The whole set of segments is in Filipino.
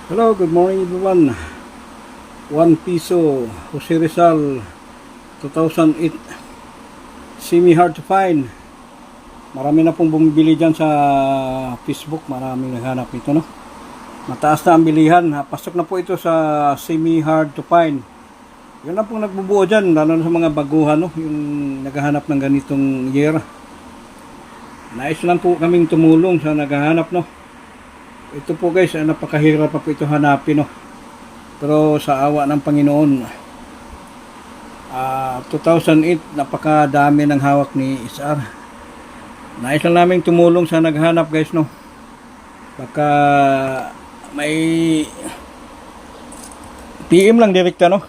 Hello, good morning everyone. 1 piso, Jose Rizal, 2008. Semi hard to find. Marami na pong bumibili dyan sa Facebook. Maraming naghanap nito, no? Mataas na ang bilihan. Pasok na po ito sa semi hard to find. Yun na pong nagbubuo dyan, lalo na sa mga baguhan, no? Yung naghahanap ng ganitong year. Nais lang po kaming tumulong sa naghahanap, no? Ito po guys, napakahirap pa po ito hanapin, no? Pero sa awa ng Panginoon, 2008, napakadami ng hawak ni SR. Nais lang namin tumulong sa naghanap guys, no? Baka may PM lang direkta, no?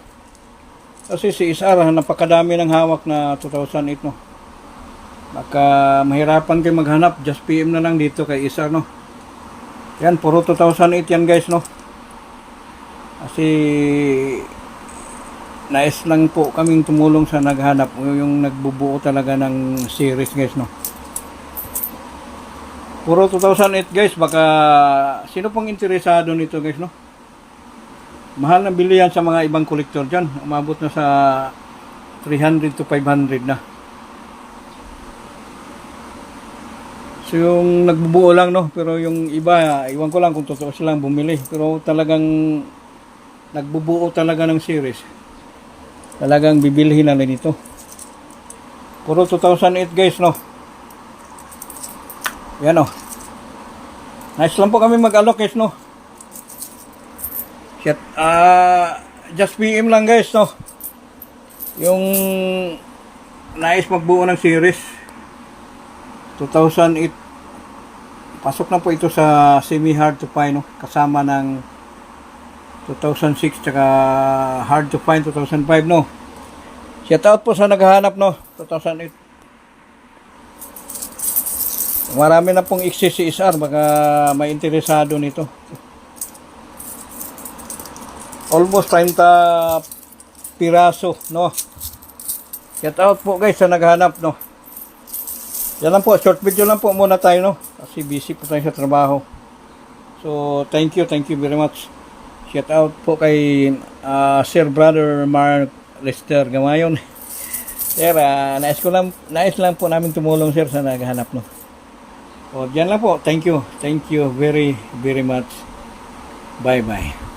Kasi si SR, napakadami ng hawak na 2008, no? Baka mahirapan kayo maghanap, just PM na lang dito kay SR, no? Yan, puro 2008 yan guys, no? Kasi nais lang po kaming tumulong sa naghanap, yung nagbubuo talaga ng series guys, no? Puro 2008 guys, baka sino pong interesado nito guys, no? Mahal na bili yan sa mga ibang kolektor dyan. Umabot na sa 300 to 500 na. So yung nagbubuo lang, no? Pero yung iba, iwan ko lang kung totoo silang bumili. Pero talagang nagbubuo talaga ng series. Talagang bibilhin na rin ito. Puro 2008 guys, no? Yan, no? Nice lang po kami mag-alok guys, no? Shit, just PM lang guys, no? Yung nais magbuo ng series 2008, pasok na po ito sa semi hard to find, no? Kasama ng 2006 tsaka hard to find 2005, no? Shout out po sa naghahanap, no? 2008. Marami na pong XCCSR, baka may interesado nito. Almost 30 piraso, no? Shout out po guys sa naghahanap, no? Yan lang po, short video lang po muna tayo, no? Kasi busy po tayo sa trabaho. So, thank you very much. Shout out po kay Sir Brother Mark Lester Gamayon. Sir, nais lang po namin tumulong sir sa naghahanap, no? So, dyan lang po. Thank you very much. Bye bye.